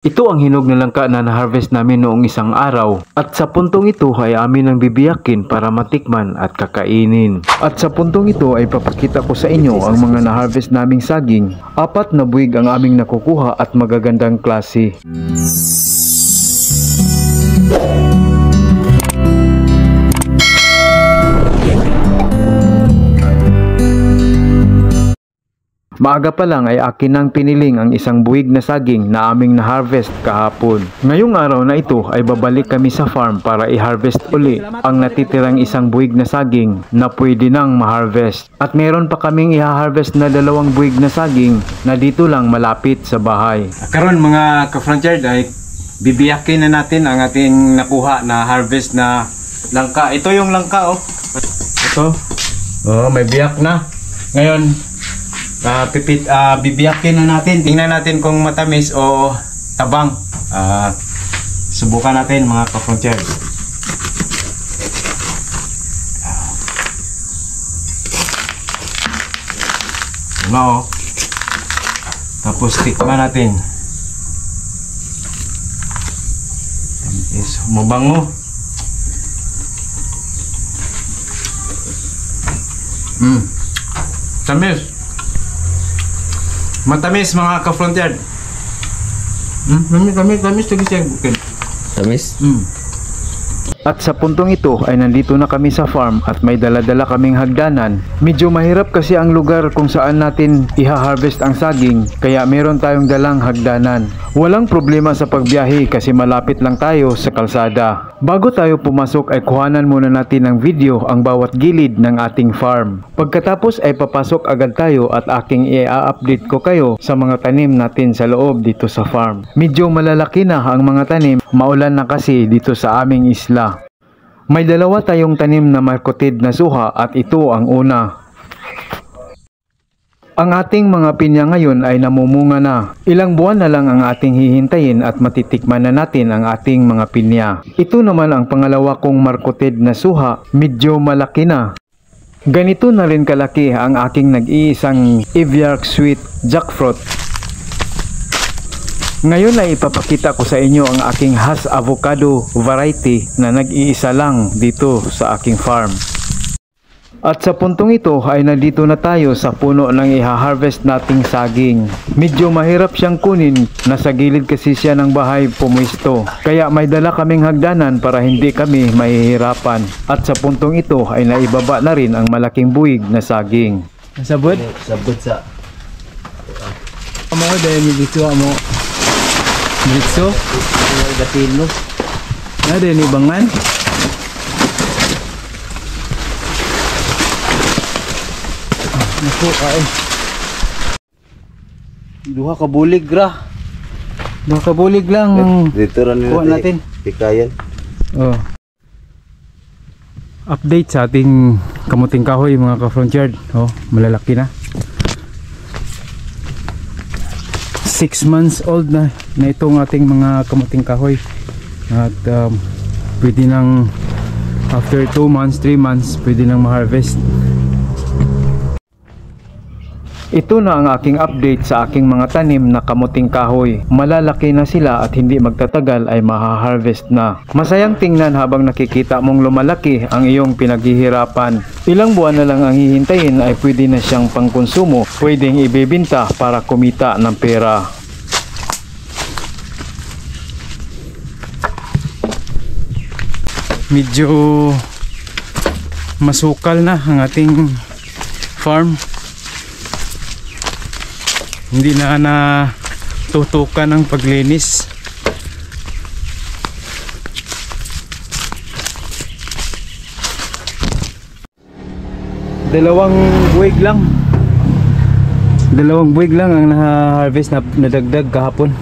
Ito ang hinog na langka na na-harvest namin noong isang araw at sa puntong ito ay amin ang bibiyakin para matikman at kakainin. At sa puntong ito ay papakita ko sa inyo ang mga na-harvest naming saging. 4 na buwig ang aming nakukuha at magagandang klase. Maaga pa lang ay akin nang piniling ang isang buwig na saging na aming na-harvest kahapon. Ngayong araw na ito ay babalik kami sa farm para i-harvest uli ang natitirang isang buwig na saging na pwede nang ma-harvest. At meron pa kaming i-harvest na 2 buwig na saging na dito lang malapit sa bahay. Karon mga ka-frontier ay bibiyakin na natin ang ating nakuha na harvest na langka. Ito yung langka Ito. May biyak na. Ngayon bibiyakin na natin. Tingnan natin kung matamis o tabang. Subukan natin mga ka-frontier. Tapos tikman natin. Tamis, mabango. Tamis. Matamis mga ka-frontier. Tamis lagi siya. Tamis? At sa puntong ito ay nandito na kami sa farm at may dala-dala kaming hagdanan. Medyo mahirap kasi ang lugar kung saan natin iha-harvest ang saging, kaya meron tayong dalang hagdanan. Walang problema sa pagbiyahe kasi malapit lang tayo sa kalsada. Bago tayo pumasok ay kuhanan muna natin ng video ang bawat gilid ng ating farm. Pagkatapos ay papasok agad tayo at aking i-update ko kayo sa mga tanim natin sa loob dito sa farm. Medyo malalaki na ang mga tanim, maulan na kasi dito sa aming isla. May 2 tayong tanim na markotid na suha at ito ang una. Ang ating mga pinya ngayon ay namumunga na. Ilang buwan na lang ang ating hihintayin at matitikman na natin ang ating mga pinya. Ito naman ang pangalawa kong markotid na suha, medyo malaki na. Ganito na rin kalaki ang aking nag-iisang Eviarc Sweet Jackfruit. Ngayon ay ipapakita ko sa inyo ang aking Hass Avocado variety na nag-iisa lang dito sa aking farm. At sa puntong ito ay nandito na tayo sa puno ng iha-harvest nating saging. Medyo mahirap siyang kunin, nasa gilid kasi siya ng bahay pumuisto. Kaya may dala kaming hagdanan para hindi kami mahihirapan. At sa puntong ito ay naibaba na rin ang malaking buwig na saging. Sabot? Sabot sa... Amo dahil dito amo... Dito? Gatino. Ada ni bangan? Naku, ay. 2 ka bulig ra. 2 ka bulig lang. Dito rin natin. Pikayan. Update sa ating kamuting kahoy mga ka-frontier. Malalaki na. 6 months old na itong ating mga kamuting kahoy. At pwede nang after 2 months, 3 months, pwede nang ma-harvest. Ito na ang aking update sa aking mga tanim na kamuting kahoy. Malalaki na sila at hindi magtatagal ay maha-harvest na. Masayang tingnan habang nakikita mong lumalaki ang iyong pinaghihirapan. Ilang buwan na lang ang hihintayin ay pwede na siyang pangkonsumo. Pwedeng ibebenta para kumita ng pera. Medyo masukal na ang ating farm. Hindi na tutukan ng paglinis. Dalawang buwig lang ang na-harvest na nadagdag kahapon.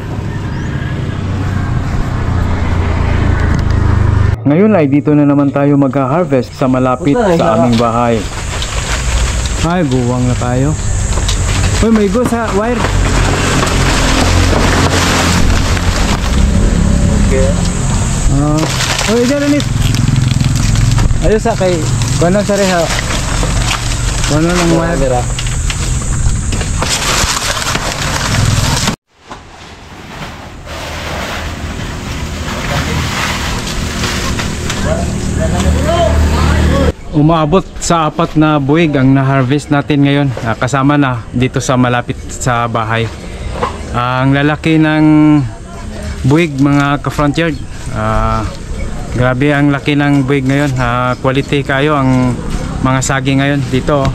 Ngayon ay dito na naman tayo mag-harvest sa malapit sa aming bahay. Ay, buwang na tayo. Uy, may go sa wire. Okay. Uy, dyan ulit. Ayos sa kay Kuano sa reha. Kuano ng wire. Umaabot sa 4 na buwig ang na-harvest natin ngayon, kasama na dito sa malapit sa bahay. Ang lalaki ng buwig mga ka-front yard. Grabe ang laki ng buwig ngayon. Quality kayo ang mga saging ngayon dito.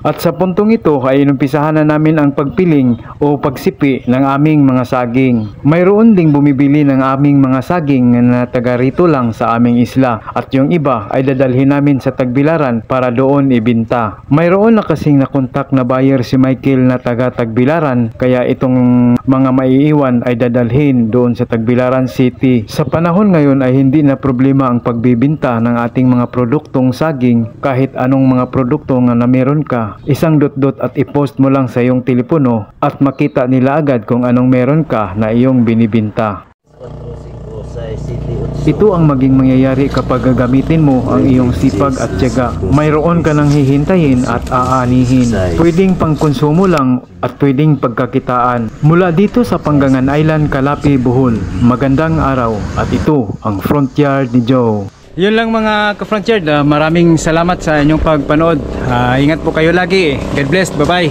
At sa puntong ito ay inumpisahan na namin ang pagpiling o pagsipi ng aming mga saging. Mayroon ding bumibili ng aming mga saging na taga rito lang sa aming isla at yung iba ay dadalhin namin sa Tagbilaran para doon ibinta. Mayroon na kasing nakontak na buyer si Michael na taga Tagbilaran kaya itong mga maiiwan ay dadalhin doon sa Tagbilaran City. Sa panahon ngayon ay hindi na problema ang pagbibinta ng ating mga produktong saging kahit anong mga produkto nga na meron ka. Isang dot-dot at i-post mo lang sa iyong telepono at makita nila agad kung anong meron ka na iyong binibinta. Ito ang maging mangyayari kapag gagamitin mo ang iyong sipag at tiyaga. Mayroon ka nang hihintayin at aanihin. Pwedeng pangkonsumo lang at pwedeng pagkakitaan. Mula dito sa Panggangan Island, Calapi, Bohol. Magandang araw at ito ang Front Yard ni Joe. Yun lang mga ka-front yard, maraming salamat sa inyong pagpanood. Ingat po kayo lagi. God bless, bye bye.